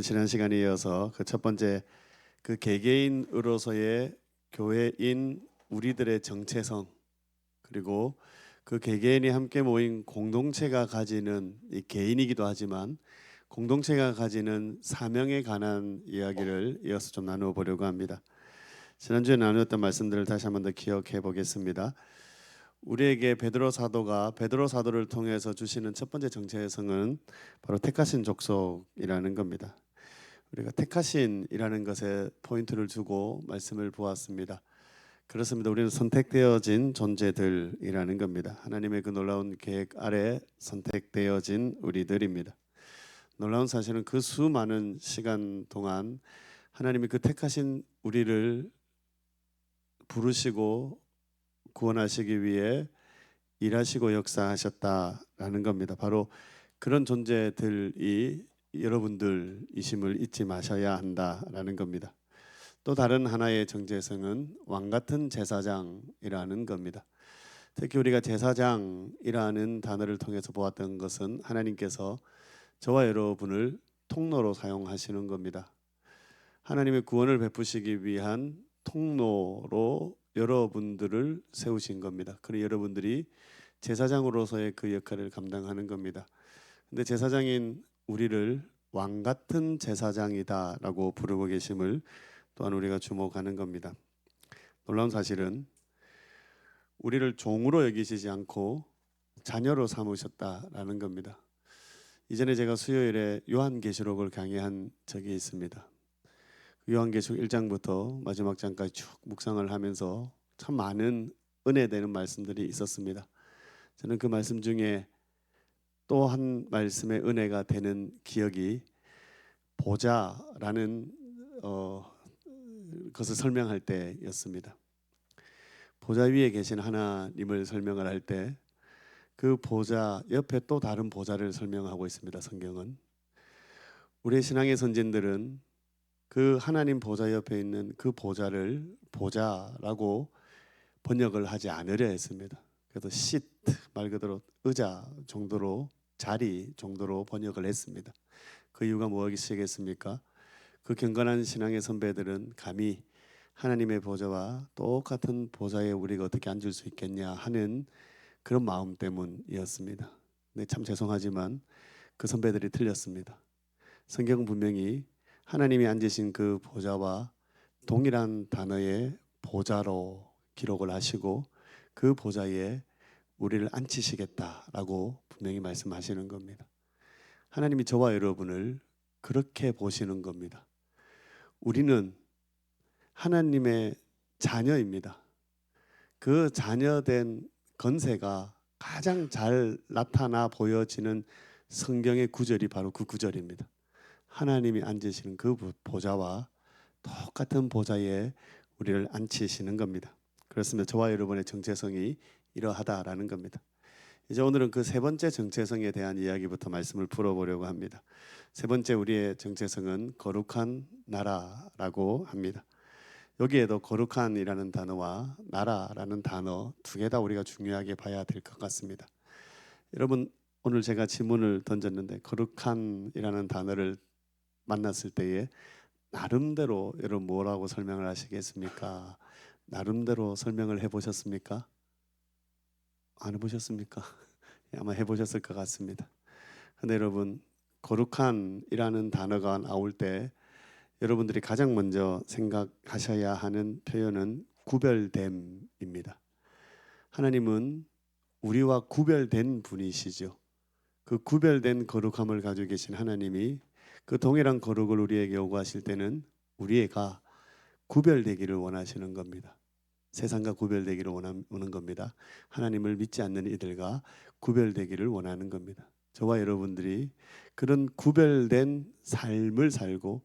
지난 시간에 이어서 그 첫 번째 그 개개인으로서의 교회인 우리들의 정체성, 그리고 그 개개인이 함께 모인 공동체가 가지는, 이 개인이기도 하지만 공동체가 가지는 사명에 관한 이야기를 이어서 좀 나누어 보려고 합니다. 지난주에 나누었던 말씀들을 다시 한번 더 기억해 보겠습니다. 우리에게 베드로 사도를 통해서 주시는 첫 번째 정체성은 바로 택하신 족속이라는 겁니다. 우리가 택하신이라는 것에 포인트를 두고 말씀을 보았습니다. 그렇습니다. 우리는 선택되어진 존재들이라는 겁니다. 하나님의 그 놀라운 계획 아래 선택되어진 우리들입니다. 놀라운 사실은 그 수많은 시간 동안 하나님이 그 택하신 우리를 부르시고 구원하시기 위해 일하시고 역사하셨다라는 겁니다. 바로 그런 존재들이 여러분들이심을 잊지 마셔야 한다라는 겁니다. 또 다른 하나의 정체성은 왕같은 제사장이라는 겁니다. 특히 우리가 제사장이라는 단어를 통해서 보았던 것은 하나님께서 저와 여러분을 통로로 사용하시는 겁니다. 하나님의 구원을 베푸시기 위한 통로로 여러분들을 세우신 겁니다. 그리고 여러분들이 제사장으로서의 그 역할을 감당하는 겁니다. 근데 제사장인 우리를 왕 같은 제사장이다라고 부르고 계심을 또한 우리가 주목하는 겁니다. 놀라운 사실은 우리를 종으로 여기시지 않고 자녀로 삼으셨다라는 겁니다. 이전에 제가 수요일에 요한계시록을 강의한 적이 있습니다. 요한계시록 1장부터 마지막 장까지 쭉 묵상을 하면서 참 많은 은혜되는 말씀들이 있었습니다. 저는 그 말씀 중에 또 한 말씀의 은혜가 되는 기억이 보좌라는 것을 설명할 때였습니다. 보좌 위에 계신 하나님을 설명을 할 때 그 보좌 옆에 또 다른 보좌를 설명하고 있습니다. 성경은 우리의 신앙의 선진들은 그 하나님 보좌 옆에 있는 그 보좌를 보좌라고 번역을 하지 않으려 했습니다. 그래서 시트 말 그대로 의자 정도로, 자리 정도로 번역을 했습니다. 그 이유가 무엇이겠습니까? 그 경건한 신앙의 선배들은 감히 하나님의 보좌와 똑같은 보좌에 우리가 어떻게 앉을 수 있겠냐 하는 그런 마음 때문이었습니다. 근데 참 죄송하지만 그 선배들이 틀렸습니다. 성경은 분명히 하나님이 앉으신 그 보좌와 동일한 단어의 보좌로 기록을 하시고 그 보좌에 우리를 앉히시겠다라고 분명히 말씀하시는 겁니다. 하나님이 저와 여러분을 그렇게 보시는 겁니다. 우리는 하나님의 자녀입니다. 그 자녀된 건세가 가장 잘 나타나 보여지는 성경의 구절이 바로 그 구절입니다. 하나님이 앉으시는 그 보좌와 똑같은 보좌에 우리를 앉히시는 겁니다. 그렇습니다. 저와 여러분의 정체성이 이러하다라는 겁니다. 이제 오늘은 그 세 번째 정체성에 대한 이야기부터 말씀을 풀어보려고 합니다. 세 번째 우리의 정체성은 거룩한 나라라고 합니다. 여기에도 거룩한이라는 단어와 나라라는 단어 두 개 다 우리가 중요하게 봐야 될 것 같습니다. 여러분, 오늘 제가 질문을 던졌는데 거룩한이라는 단어를 만났을 때에 나름대로 여러분 뭐라고 설명을 하시겠습니까? 나름대로 설명을 해보셨습니까? 안 해보셨습니까? 아마 해보셨을 것 같습니다. 근데 여러분, 거룩한이라는 단어가 나올 때 여러분들이 가장 먼저 생각하셔야 하는 표현은 구별됨입니다. 하나님은 우리와 구별된 분이시죠. 그 구별된 거룩함을 가지고 계신 하나님이 그 동일한 거룩을 우리에게 요구하실 때는 우리가 구별되기를 원하시는 겁니다. 세상과 구별되기를 원하는 겁니다. 하나님을 믿지 않는 이들과 구별되기를 원하는 겁니다. 저와 여러분들이 그런 구별된 삶을 살고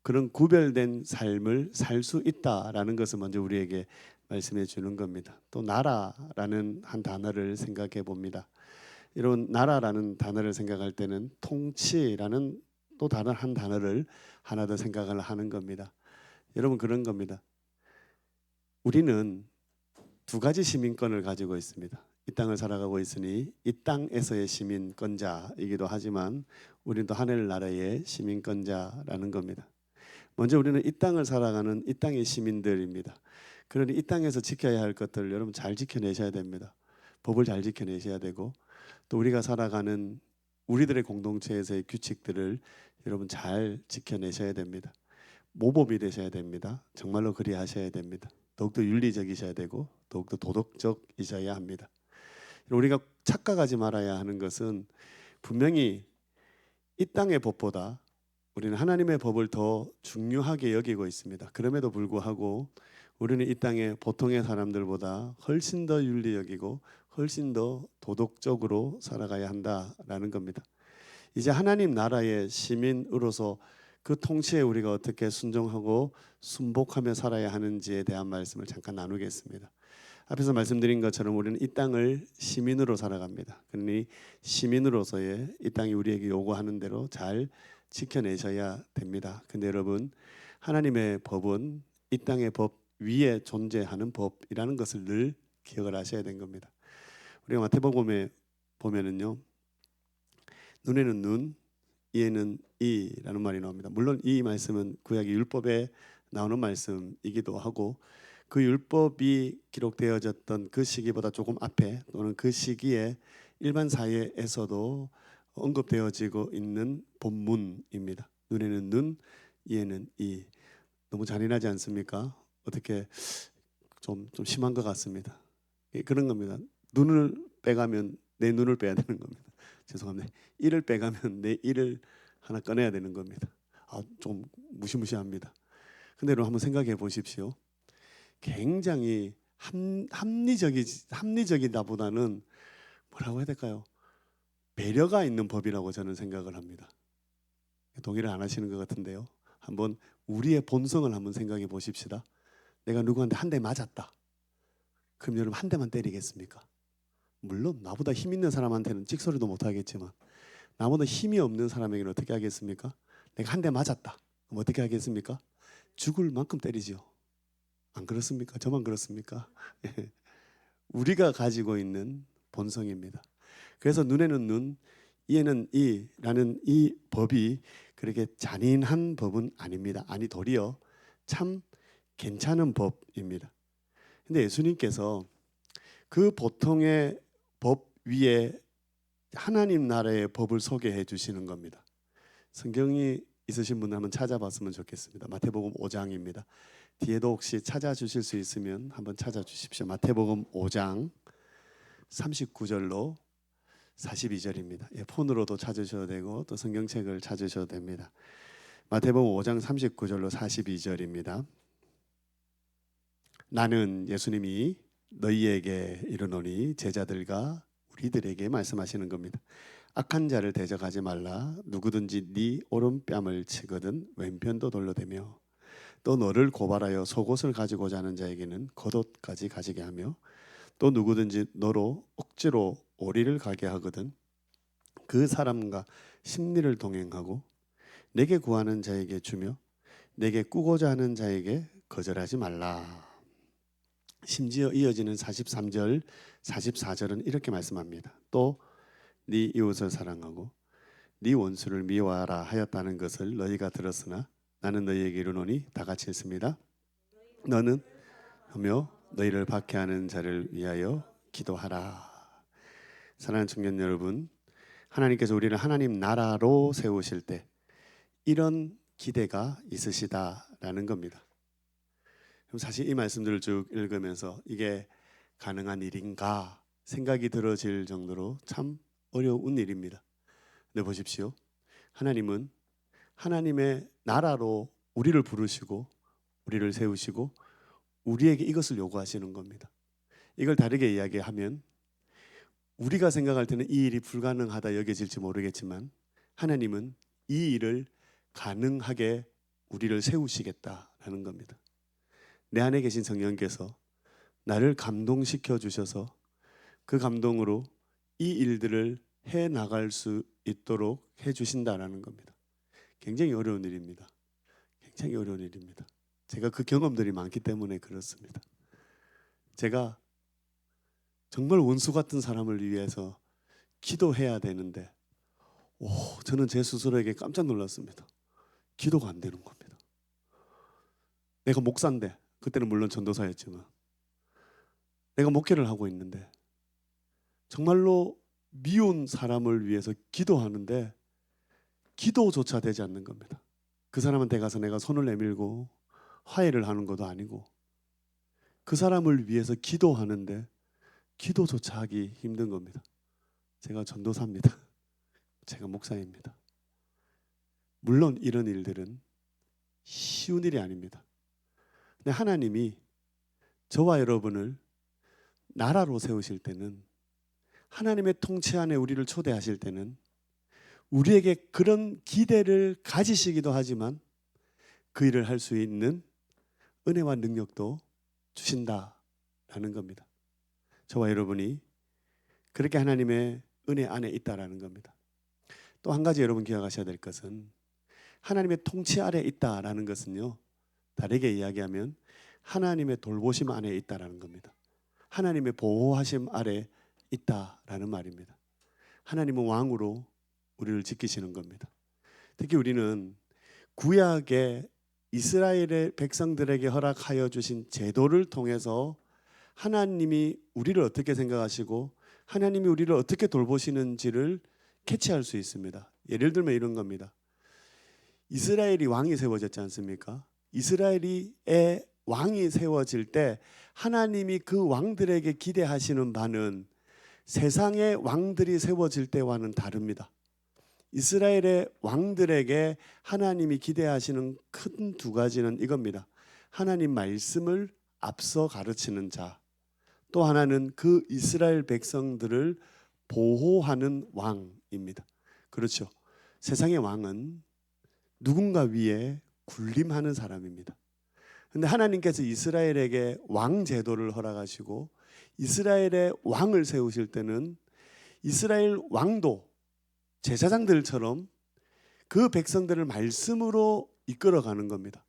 그런 구별된 삶을 살 수 있다라는 것을 먼저 우리에게 말씀해 주는 겁니다. 또 나라라는 한 단어를 생각해 봅니다. 이런 나라라는 단어를 생각할 때는 통치라는 또 다른 한 단어를 하나 더 생각을 하는 겁니다. 여러분, 그런 겁니다. 우리는 두 가지 시민권을 가지고 있습니다. 이 땅을 살아가고 있으니 이 땅에서의 시민권자이기도 하지만 우리는 또 하늘나라의 시민권자라는 겁니다. 먼저 우리는 이 땅을 살아가는 이 땅의 시민들입니다. 그러니 이 땅에서 지켜야 할 것들을 여러분 잘 지켜내셔야 됩니다. 법을 잘 지켜내셔야 되고 또 우리가 살아가는 우리들의 공동체에서의 규칙들을 여러분 잘 지켜내셔야 됩니다. 모범이 되셔야 됩니다. 정말로 그리하셔야 됩니다. 더욱더 윤리적이셔야 되고 더욱더 도덕적이셔야 합니다. 우리가 착각하지 말아야 하는 것은 분명히 이 땅의 법보다 우리는 하나님의 법을 더 중요하게 여기고 있습니다. 그럼에도 불구하고 우리는 이 땅의 보통의 사람들보다 훨씬 더 윤리적이고 훨씬 더 도덕적으로 살아가야 한다라는 겁니다. 이제 하나님 나라의 시민으로서 그 통치에 우리가 어떻게 순종하고 순복하며 살아야 하는지에 대한 말씀을 잠깐 나누겠습니다. 앞에서 말씀드린 것처럼 우리는 이 땅을 시민으로 살아갑니다. 그러니 시민으로서의 이 땅이 우리에게 요구하는 대로 잘 지켜내셔야 됩니다. 근데 여러분, 하나님의 법은 이 땅의 법 위에 존재하는 법이라는 것을 늘 기억을 하셔야 되는 겁니다. 우리가 마태복음에 보면은요, 눈에는 눈, 이에는 이라는 말이 나옵니다. 물론 이 말씀은 구약의 율법에 나오는 말씀이기도 하고 그 율법이 기록되어졌던 그 시기보다 조금 앞에 또는 그 시기에 일반 사회에서도 언급되어지고 있는 본문입니다. 눈에는 눈, 이에는 이. 너무 잔인하지 않습니까? 어떻게 좀 심한 것 같습니다. 그런 겁니다. 눈을 빼가면 내 눈을 빼야 되는 겁니다. 죄송합니다. 이를 빼가면 내 이를 하나 꺼내야 되는 겁니다. 좀 무시무시합니다. 근데 여러분 한번 생각해 보십시오. 굉장히 합리적이다보다는 뭐라고 해야 될까요? 배려가 있는 법이라고 저는 생각을 합니다. 동의를 안 하시는 것 같은데요. 한번 우리의 본성을 한번 생각해 보십시다. 내가 누구한테 한 대 맞았다. 그럼 여러분 한 대만 때리겠습니까? 물론 나보다 힘 있는 사람한테는 찍소리도 못 하겠지만 나보다 힘이 없는 사람에게는 어떻게 하겠습니까? 내가 한 대 맞았다. 그럼 어떻게 하겠습니까? 죽을 만큼 때리죠. 안 그렇습니까? 저만 그렇습니까? 우리가 가지고 있는 본성입니다. 그래서 눈에는 눈, 이에는 이라는 이 법이 그렇게 잔인한 법은 아닙니다. 아니 도리어 참 괜찮은 법입니다. 근데 예수님께서 그 보통의 법 위에 하나님 나라의 법을 소개해 주시는 겁니다. 성경이 있으신 분들 한번 찾아봤으면 좋겠습니다. 마태복음 5장입니다. 뒤에도 혹시 찾아주실 수 있으면 한번 찾아주십시오. 마태복음 5장 39절로 42절입니다. 폰으로도 찾으셔도 되고 또 성경책을 찾으셔도 됩니다. 마태복음 5장 39절로 42절입니다. 나는 예수님이 너희에게 이르노니 제자들과 우리들에게 말씀하시는 겁니다. 악한 자를 대적하지 말라. 누구든지 네 오른뺨을 치거든 왼편도 돌려대며 또 너를 고발하여 속옷을 가지고자 하는 자에게는 겉옷까지 가지게 하며 또 누구든지 너로 억지로 오리를 가게 하거든 그 사람과 심리를 동행하고 내게 구하는 자에게 주며 내게 꾸고자 하는 자에게 거절하지 말라. 심지어 이어지는 43절, 44절은 이렇게 말씀합니다. 또 네 이웃을 사랑하고 네 원수를 미워하라 하였다는 것을 너희가 들었으나 나는 너희에게 이르노니 다 같이 읽습니다. 너는 하며 너희를 박해하는 자를 위하여 기도하라. 사랑하는 청년 여러분, 하나님께서 우리를 하나님 나라로 세우실 때 이런 기대가 있으시다라는 겁니다. 그럼 사실 이 말씀들을 쭉 읽으면서 이게 가능한 일인가 생각이 들어질 정도로 참 어려운 일입니다. 근데 보십시오. 하나님은 하나님의 나라로 우리를 부르시고 우리를 세우시고 우리에게 이것을 요구하시는 겁니다. 이걸 다르게 이야기하면 우리가 생각할 때는 이 일이 불가능하다 여겨질지 모르겠지만 하나님은 이 일을 가능하게 우리를 세우시겠다라는 겁니다. 내 안에 계신 성령께서 나를 감동시켜 주셔서 그 감동으로 이 일들을 해 나갈 수 있도록 해 주신다라는 겁니다. 굉장히 어려운 일입니다. 굉장히 어려운 일입니다. 제가 그 경험들이 많기 때문에 그렇습니다. 정말 원수 같은 사람을 위해서 기도해야 되는데 저는 제 스스로에게 깜짝 놀랐습니다. 기도가 안 되는 겁니다. 내가 목사인데, 그때는 물론 전도사였지만 내가 목회를 하고 있는데 정말로 미운 사람을 위해서 기도하는데 기도조차 되지 않는 겁니다. 그 사람한테 가서 내가 손을 내밀고 화해를 하는 것도 아니고 그 사람을 위해서 기도하는데 기도조차 하기 힘든 겁니다. 제가 전도사입니다. 제가 목사입니다. 물론 이런 일들은 쉬운 일이 아닙니다. 근데 하나님이 저와 여러분을 나라로 세우실 때는, 하나님의 통치 안에 우리를 초대하실 때는 우리에게 그런 기대를 가지시기도 하지만 그 일을 할 수 있는 은혜와 능력도 주신다라는 겁니다. 저와 여러분이 그렇게 하나님의 은혜 안에 있다라는 겁니다. 또 한 가지 여러분 기억하셔야 될 것은, 하나님의 통치 아래 있다라는 것은요, 다르게 이야기하면 하나님의 돌보심 안에 있다라는 겁니다. 하나님의 보호하심 아래 있다라는 말입니다. 하나님은 왕으로 우리를 지키시는 겁니다. 특히 우리는 구약의 이스라엘의 백성들에게 허락하여 주신 제도를 통해서 하나님이 우리를 어떻게 생각하시고 하나님이 우리를 어떻게 돌보시는지를 캐치할 수 있습니다. 예를 들면 이런 겁니다. 이스라엘이 왕이 세워졌지 않습니까? 이스라엘의 왕이 세워질 때 하나님이 그 왕들에게 기대하시는 바는 세상의 왕들이 세워질 때와는 다릅니다. 이스라엘의 왕들에게 하나님이 기대하시는 큰 두 가지는 이겁니다. 하나님 말씀을 앞서 가르치는 자, 또 하나는 그 이스라엘 백성들을 보호하는 왕입니다. 그렇죠. 세상의 왕은 누군가 위에 군림하는 사람입니다. 그런데 하나님께서 이스라엘에게 왕 제도를 허락하시고 이스라엘의 왕을 세우실 때는 이스라엘 왕도 제사장들처럼 그 백성들을 말씀으로 이끌어가는 겁니다.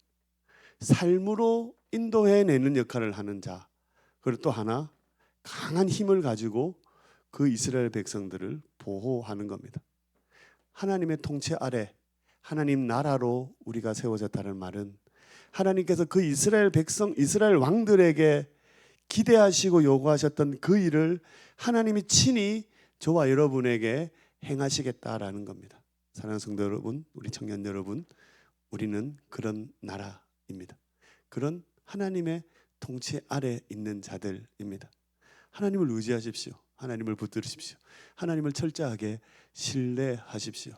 삶으로 인도해내는 역할을 하는 자, 그리고 또 하나 강한 힘을 가지고 그 이스라엘 백성들을 보호하는 겁니다. 하나님의 통치 아래 하나님 나라로 우리가 세워졌다는 말은 하나님께서 그 이스라엘 백성, 이스라엘 왕들에게 기대하시고 요구하셨던 그 일을 하나님이 친히 저와 여러분에게 행하시겠다라는 겁니다. 사랑하는 성도 여러분, 우리 청년 여러분, 우리는 그런 나라입니다. 그런 하나님의 통치 아래 있는 자들입니다. 하나님을 의지하십시오. 하나님을 붙들으십시오. 하나님을 철저하게 신뢰하십시오.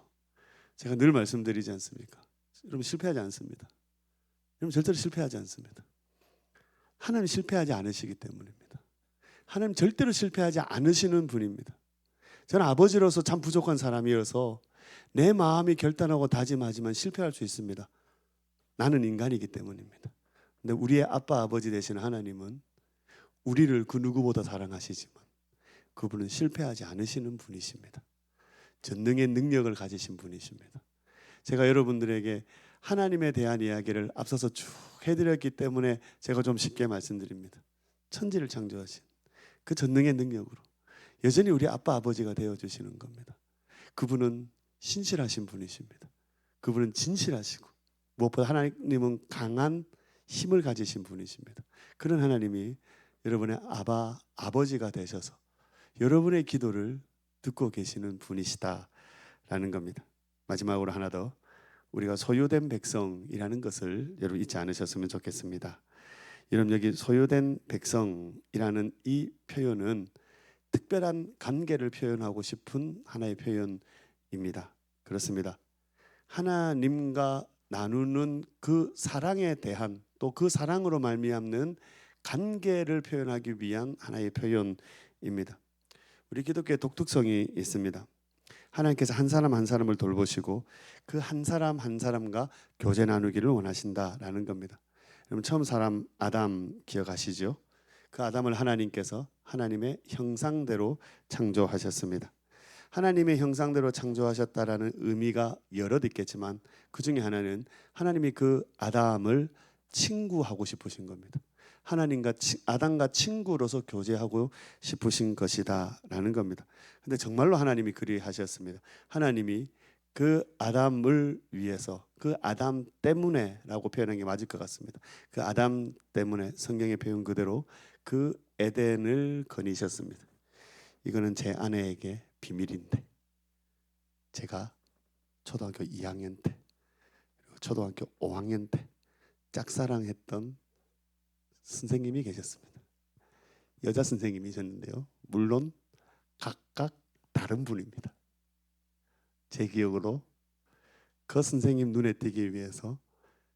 제가 늘 말씀드리지 않습니까? 여러분 실패하지 않습니다. 여러분 절대로 실패하지 않습니다. 하나님 실패하지 않으시기 때문입니다. 하나님 절대로 실패하지 않으시는 분입니다. 저는 아버지로서 참 부족한 사람이어서 내 마음이 결단하고 다짐하지만 실패할 수 있습니다. 나는 인간이기 때문입니다. 근데 우리의 아빠 아버지 되시는 하나님은 우리를 그 누구보다 사랑하시지만 그분은 실패하지 않으시는 분이십니다. 전능의 능력을 가지신 분이십니다. 제가 여러분들에게 하나님에 대한 이야기를 앞서서 쭉 해드렸기 때문에 제가 좀 쉽게 말씀드립니다. 천지를 창조하신 그 전능의 능력으로 여전히 우리 아빠 아버지가 되어주시는 겁니다. 그분은 신실하신 분이십니다. 그분은 진실하시고 무엇보다 하나님은 강한 힘을 가지신 분이십니다. 그런 하나님이 여러분의 아버지가 되셔서 여러분의 기도를 듣고 계시는 분이시다라는 겁니다. 마지막으로 하나 더, 우리가 소유된 백성이라는 것을 여러분 잊지 않으셨으면 좋겠습니다. 여러분 여기 소유된 백성이라는 이 표현은 특별한 관계를 표현하고 싶은 하나의 표현입니다. 그렇습니다. 하나님과 나누는 그 사랑에 대한, 또 그 사랑으로 말미암는 관계를 표현하기 위한 하나의 표현입니다. 우리 기독교의 독특성이 있습니다. 하나님께서 한 사람 한 사람을 돌보시고 그 한 사람 한 사람과 교제 나누기를 원하신다라는 겁니다. 여러분 처음 사람 아담 기억하시죠? 그 아담을 하나님께서 하나님의 형상대로 창조하셨습니다. 하나님의 형상대로 창조하셨다라는 의미가 여럿 있겠지만 그 중에 하나는 하나님이 그 아담을 친구하고 싶으신 겁니다. 하나님과 아담과 친구로서 교제하고 싶으신 것이다라는 겁니다. 근데 정말로 하나님이 그리하셨습니다. 하나님이 그 아담을 위해서, 그 아담 때문에라고 표현한 게 맞을 것 같습니다. 그 아담 때문에 성경의 표현 그대로 그 에덴을 거니셨습니다. 이거는 제 아내에게 비밀인데, 제가 초등학교 2학년 때, 초등학교 5학년 때 짝사랑했던 선생님이 계셨습니다. 여자 선생님이셨는데요. 물론 각각 다른 분입니다. 제 기억으로 그 선생님 눈에 띄기 위해서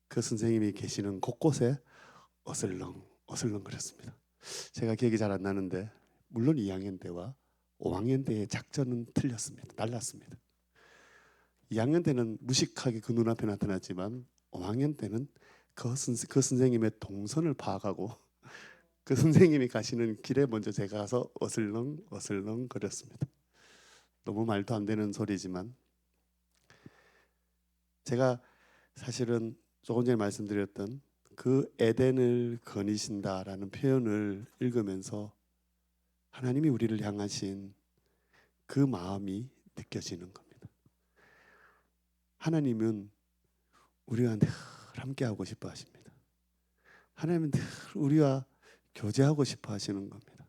그 선생님이 계시는 곳곳에 어슬렁 어슬렁 거렸습니다. 제가 기억이 잘 안 나는데 물론 2학년 때와 5학년 때의 작전은 틀렸습니다. 달랐습니다. 2학년 때는 무식하게 그 눈앞에 나타났지만 5학년 때는 그 선생님의 동선을 파악하고 그 선생님이 가시는 길에 먼저 제가 가서 어슬렁 어슬렁 거렸습니다. 너무 말도 안 되는 소리지만 제가 사실은 조금 전에 말씀드렸던 그 에덴을 거니신다라는 표현을 읽으면서 하나님이 우리를 향하신 그 마음이 느껴지는 겁니다. 하나님은 우리와 늘 함께하고 싶어 하십니다. 하나님은 늘 우리와 교제하고 싶어 하시는 겁니다.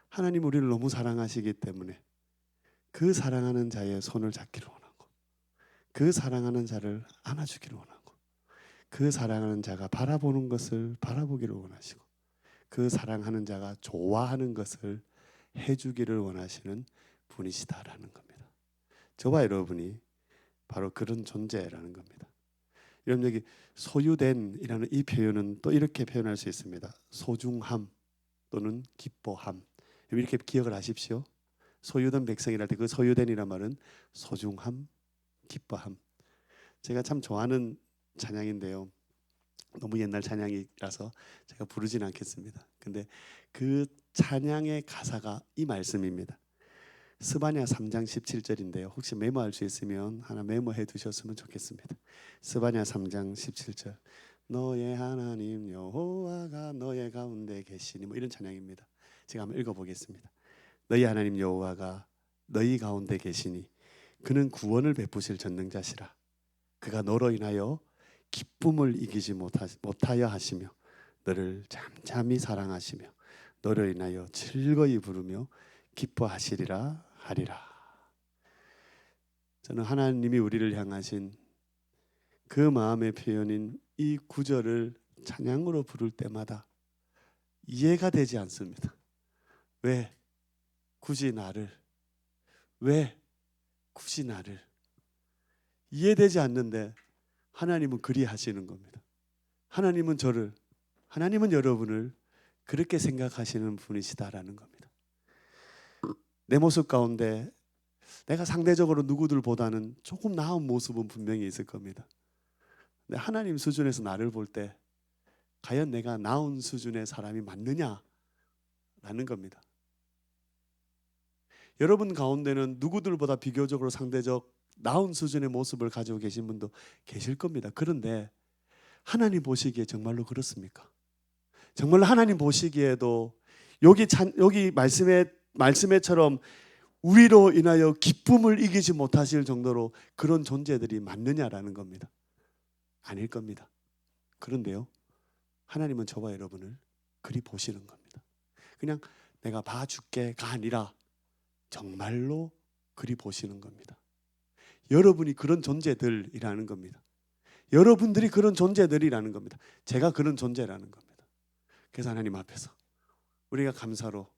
하나님 우리를 너무 사랑하시기 때문에 그 사랑하는 자의 손을 잡기를 원하고, 그 사랑하는 자를 안아주기를 원하고, 그 사랑하는 자가 바라보는 것을 바라보기를 원하시고, 그 사랑하는 자가 좋아하는 것을 해주기를 원하시는 분이시다라는 겁니다. 저와 여러분이 바로 그런 존재라는 겁니다. 여러분, 여기 소유된이라는 이 표현은 또 이렇게 표현할 수 있습니다. 소중함 또는 기뻐함. 이렇게 기억을 하십시오. 소유된 백성이랄 때 그 소유된이란 말은 소중함, 기뻐함. 제가 참 좋아하는 찬양인데요. 너무 옛날 찬양이라서 제가 부르진 않겠습니다. 근데 그 찬양의 가사가 이 말씀입니다. 스바냐 3장 17절인데요. 혹시 메모할 수 있으면 하나 메모해 두셨으면 좋겠습니다. 스바냐 3장 17절. 너의 하나님 여호와가 너의 가운데 계시니, 뭐 이런 찬양입니다. 제가 한번 읽어보겠습니다. 너희 하나님 여호와가 너희 가운데 계시니 그는 구원을 베푸실 전능자시라. 그가 너로 인하여 기쁨을 이기지 못하여 하시며 너를 잠잠히 사랑하시며 너로 인하여 즐거이 부르며 기뻐하시리라 하리라. 저는 하나님이 우리를 향하신 그 마음의 표현인 이 구절을 찬양으로 부를 때마다 이해가 되지 않습니다. 왜 굳이 나를, 왜 굳이 나를, 이해되지 않는데 하나님은 그리 하시는 겁니다. 하나님은 저를, 하나님은 여러분을 그렇게 생각하시는 분이시다라는 겁니다. 내 모습 가운데 내가 상대적으로 누구들보다는 조금 나은 모습은 분명히 있을 겁니다. 근데 하나님 수준에서 나를 볼 때 과연 내가 나은 수준의 사람이 맞느냐라는 겁니다. 여러분 가운데는 누구들보다 비교적으로 상대적 나은 수준의 모습을 가지고 계신 분도 계실 겁니다. 그런데 하나님 보시기에 정말로 그렇습니까? 정말로 하나님 보시기에도 여기 말씀에처럼 우리로 인하여 기쁨을 이기지 못하실 정도로 그런 존재들이 맞느냐라는 겁니다. 아닐 겁니다. 그런데요, 하나님은 저와 여러분을 그리 보시는 겁니다. 그냥 내가 봐줄게가 아니라 정말로 그리 보시는 겁니다. 여러분이 그런 존재들이라는 겁니다. 여러분들이 그런 존재들이라는 겁니다. 제가 그런 존재라는 겁니다. 그래서 하나님 앞에서 우리가 감사로,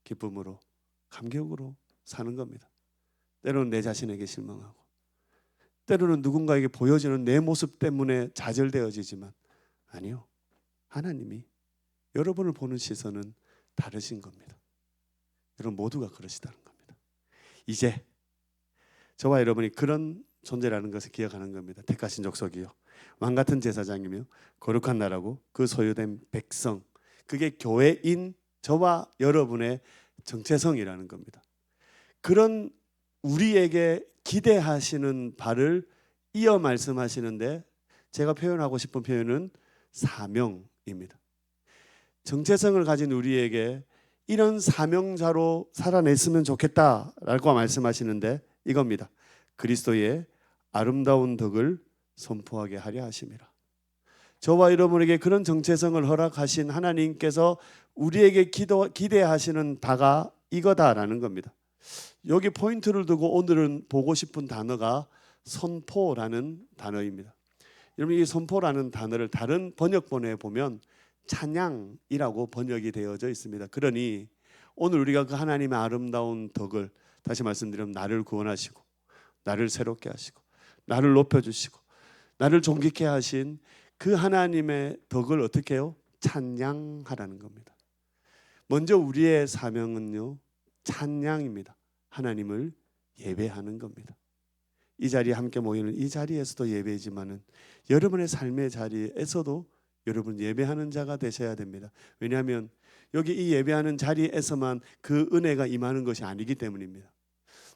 기쁨으로, 감격으로 사는 겁니다. 때로는 내 자신에게 실망하고, 때로는 누군가에게 보여지는 내 모습 때문에 좌절되어지지만, 아니요, 하나님이 여러분을 보는 시선은 다르신 겁니다. 여러분 모두가 그러시다는 겁니다. 이제 저와 여러분이 그런 존재라는 것을 기억하는 겁니다. 택하신 족속이요, 왕같은 제사장이며 거룩한 나라고 그 소유된 백성, 그게 교회인 저와 여러분의 정체성이라는 겁니다. 그런 우리에게 기대하시는 바를 이어 말씀하시는데, 제가 표현하고 싶은 표현은 사명입니다. 정체성을 가진 우리에게 이런 사명자로 살아냈으면 좋겠다라고 말씀하시는데 이겁니다. 그리스도의 아름다운 덕을 선포하게 하려 하심이라. 저와 여러분에게 그런 정체성을 허락하신 하나님께서 우리에게 기대하시는 바가 이거다라는 겁니다. 여기 포인트를 두고 오늘은 보고 싶은 단어가 선포라는 단어입니다. 여러분, 이 선포라는 단어를 다른 번역본에 보면 찬양이라고 번역이 되어져 있습니다. 그러니 오늘 우리가 그 하나님의 아름다운 덕을, 다시 말씀드리면 나를 구원하시고 나를 새롭게 하시고 나를 높여주시고 나를 존귀케 하신 그 하나님의 덕을 어떻게 해요? 찬양하라는 겁니다. 먼저 우리의 사명은요, 찬양입니다. 하나님을 예배하는 겁니다. 이 자리에 함께 모이는 이 자리에서도 예배지만은 여러분의 삶의 자리에서도 여러분 예배하는 자가 되셔야 됩니다. 왜냐하면 여기 이 예배하는 자리에서만 그 은혜가 임하는 것이 아니기 때문입니다.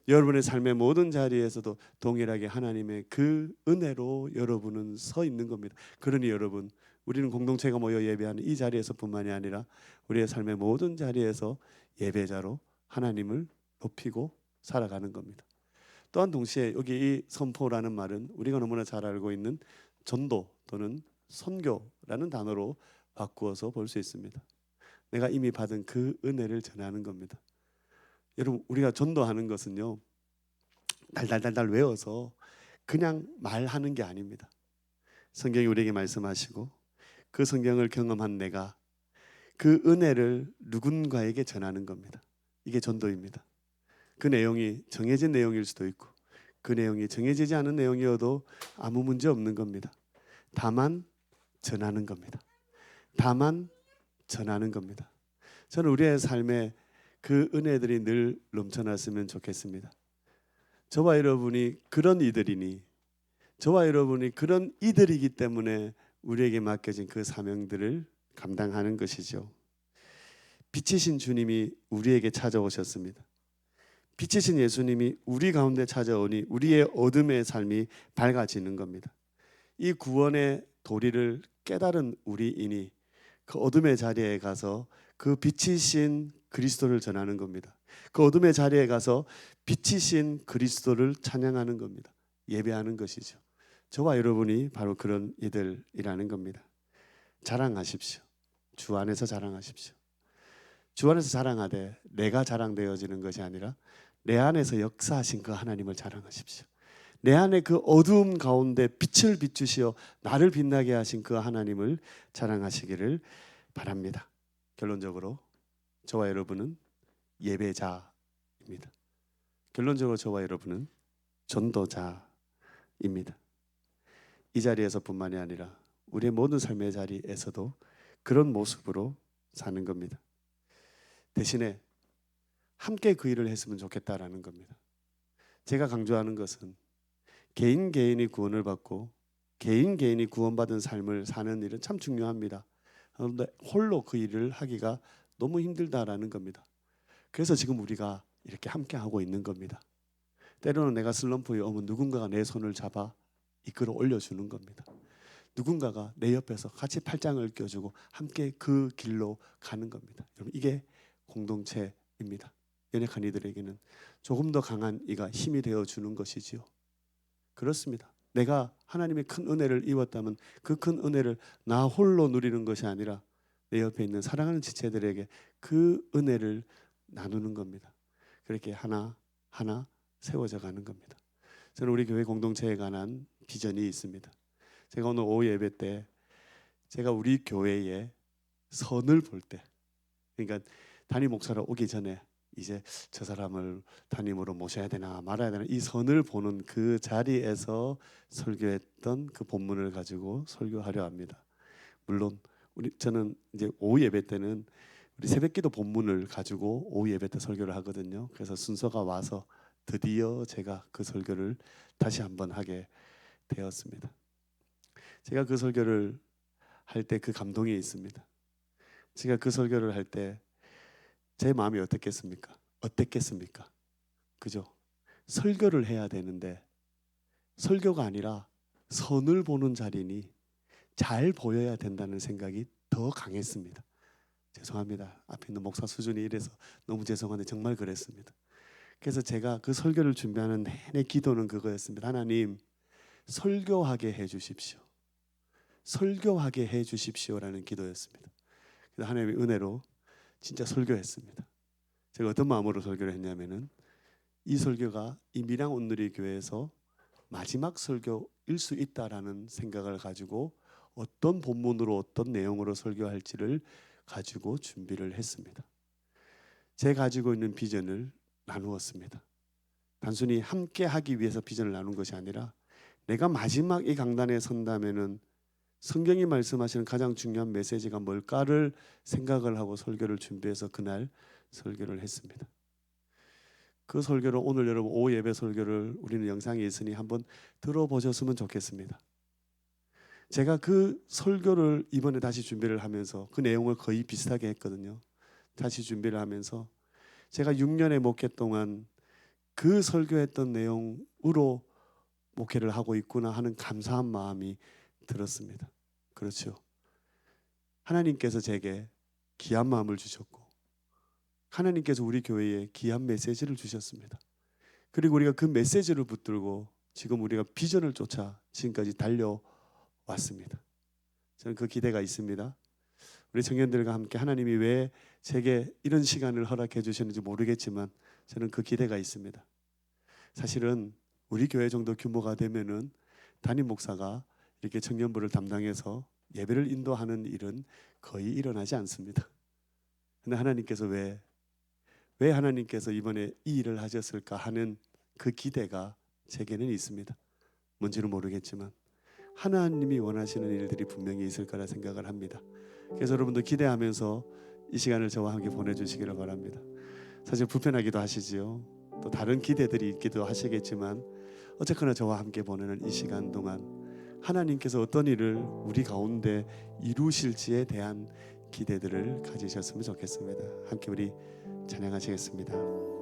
여러분의 삶의 모든 자리에서도 동일하게 하나님의 그 은혜로 여러분은 서 있는 겁니다. 그러니 여러분, 우리는 공동체가 모여 예배하는 이 자리에서뿐만이 아니라 우리의 삶의 모든 자리에서 예배자로 하나님을 높이고 살아가는 겁니다. 또한 동시에 여기 이 선포라는 말은 우리가 너무나 잘 알고 있는 전도 또는 선교라는 단어로 바꾸어서 볼 수 있습니다. 내가 이미 받은 그 은혜를 전하는 겁니다. 여러분, 우리가 전도하는 것은요, 달달달달 외워서 그냥 말하는 게 아닙니다. 성경이 우리에게 말씀하시고 그 성경을 경험한 내가 그 은혜를 누군가에게 전하는 겁니다. 이게 전도입니다. 그 내용이 정해진 내용일 수도 있고 그 내용이 정해지지 않은 내용이어도 아무 문제 없는 겁니다. 다만 전하는 겁니다. 다만 전하는 겁니다. 저는 우리의 삶에 그 은혜들이 늘 넘쳐났으면 좋겠습니다. 저와 여러분이 그런 이들이니, 저와 여러분이 그런 이들이기 때문에 우리에게 맡겨진 그 사명들을 감당하는 것이죠. 빛이신 주님이 우리에게 찾아오셨습니다. 빛이신 예수님이 우리 가운데 찾아오니 우리의 어둠의 삶이 밝아지는 겁니다. 이 구원의 도리를 깨달은 우리이니 그 어둠의 자리에 가서 그 빛이신 그리스도를 전하는 겁니다. 그 어둠의 자리에 가서 빛이신 그리스도를 찬양하는 겁니다. 예배하는 것이죠. 저와 여러분이 바로 그런 이들이라는 겁니다. 자랑하십시오. 주 안에서 자랑하십시오. 주 안에서 자랑하되 내가 자랑되어지는 것이 아니라 내 안에서 역사하신 그 하나님을 자랑하십시오. 내 안에 그 어두움 가운데 빛을 비추시어 나를 빛나게 하신 그 하나님을 자랑하시기를 바랍니다. 결론적으로 저와 여러분은 예배자입니다. 결론적으로 저와 여러분은 전도자입니다. 이 자리에서뿐만이 아니라 우리의 모든 삶의 자리에서도 그런 모습으로 사는 겁니다. 대신에 함께 그 일을 했으면 좋겠다라는 겁니다. 제가 강조하는 것은 개인이 구원을 받고 개인이 구원받은 삶을 사는 일은 참 중요합니다. 그런데 홀로 그 일을 하기가 너무 힘들다라는 겁니다. 그래서 지금 우리가 이렇게 함께 하고 있는 겁니다. 때로는 내가 슬럼프에 오면 누군가가 내 손을 잡아 이끌어 올려주는 겁니다. 누군가가 내 옆에서 같이 팔짱을 껴주고 함께 그 길로 가는 겁니다. 여러분, 이게 공동체입니다. 연약한 이들에게는 조금 더 강한 이가 힘이 되어주는 것이지요. 그렇습니다. 내가 하나님의 큰 은혜를 입었다면 그 큰 은혜를 나 홀로 누리는 것이 아니라 내 옆에 있는 사랑하는 지체들에게 그 은혜를 나누는 겁니다. 그렇게 하나 세워져 가는 겁니다. 저는 우리 교회 공동체에 관한 비전이 있습니다. 제가 오늘 오후 예배 때 제가 우리 교회의 선을 볼 때, 그러니까 담임 목사로 오기 전에 이제 저 사람을 담임으로 모셔야 되나 말아야 되나 이 선을 보는 그 자리에서 설교했던 그 본문을 가지고 설교하려 합니다. 물론 저는 이제 오후 예배 때는 우리 새벽기도 본문을 가지고 오후 예배 때 설교를 하거든요. 그래서 순서가 와서 드디어 제가 그 설교를 다시 한번 하게 되었습니다. 제가 그 설교를 할 때 그 감동이 있습니다. 제가 그 설교를 할 때 제 마음이 어땠겠습니까? 그죠? 설교를 해야 되는데 설교가 아니라 선을 보는 자리니 잘 보여야 된다는 생각이 더 강했습니다. 죄송합니다. 앞에 있는 목사 수준이 이래서 너무 죄송한데 정말 그랬습니다. 그래서 제가 그 설교를 준비하는 내내 기도는 그거였습니다. 하나님, 설교하게 해 주십시오. 설교하게 해 주십시오라는 기도였습니다. 그래서 하나님의 은혜로 진짜 설교했습니다. 제가 어떤 마음으로 설교를 했냐면은 이 설교가 이 밀양 온누리 교회에서 마지막 설교일 수 있다라는 생각을 가지고 어떤 본문으로 어떤 내용으로 설교할지를 가지고 준비를 했습니다. 제가 가지고 있는 비전을 나누었습니다. 단순히 함께 하기 위해서 비전을 나눈 것이 아니라 내가 마지막 이 강단에 선다면은 성경이 말씀하시는 가장 중요한 메시지가 뭘까를 생각을 하고 설교를 준비해서 그날 설교를 했습니다. 그 설교를 오늘 여러분 오후 예배 설교를 우리는 영상에 있으니 한번 들어보셨으면 좋겠습니다. 제가 그 설교를 이번에 다시 준비를 하면서 그 내용을 거의 비슷하게 했거든요. 다시 준비를 하면서 제가 6년의 목회 동안 그 설교했던 내용으로 목회를 하고 있구나 하는 감사한 마음이 들었습니다. 그렇죠. 하나님께서 제게 귀한 마음을 주셨고 하나님께서 우리 교회에 귀한 메시지를 주셨습니다. 그리고 우리가 그 메시지를 붙들고 지금 우리가 비전을 쫓아 지금까지 달려왔습니다. 저는 그 기대가 있습니다. 우리 청년들과 함께 하나님이 왜 제게 이런 시간을 허락해 주셨는지 모르겠지만 저는 그 기대가 있습니다. 사실은 우리 교회 정도 규모가 되면은 담임 목사가 이렇게 청년부를 담당해서 예배를 인도하는 일은 거의 일어나지 않습니다. 그런데 하나님께서 왜 하나님께서 이번에 이 일을 하셨을까 하는 그 기대가 제게는 있습니다. 뭔지는 모르겠지만 하나님이 원하시는 일들이 분명히 있을 거라 생각을 합니다. 그래서 여러분도 기대하면서 이 시간을 저와 함께 보내주시기를 바랍니다. 사실 불편하기도 하시지요. 또 다른 기대들이 있기도 하시겠지만 어쨌거나 저와 함께 보내는 이 시간 동안 하나님께서 어떤 일을 우리 가운데 이루실지에 대한 기대들을 가지셨으면 좋겠습니다. 함께 우리 찬양하시겠습니다.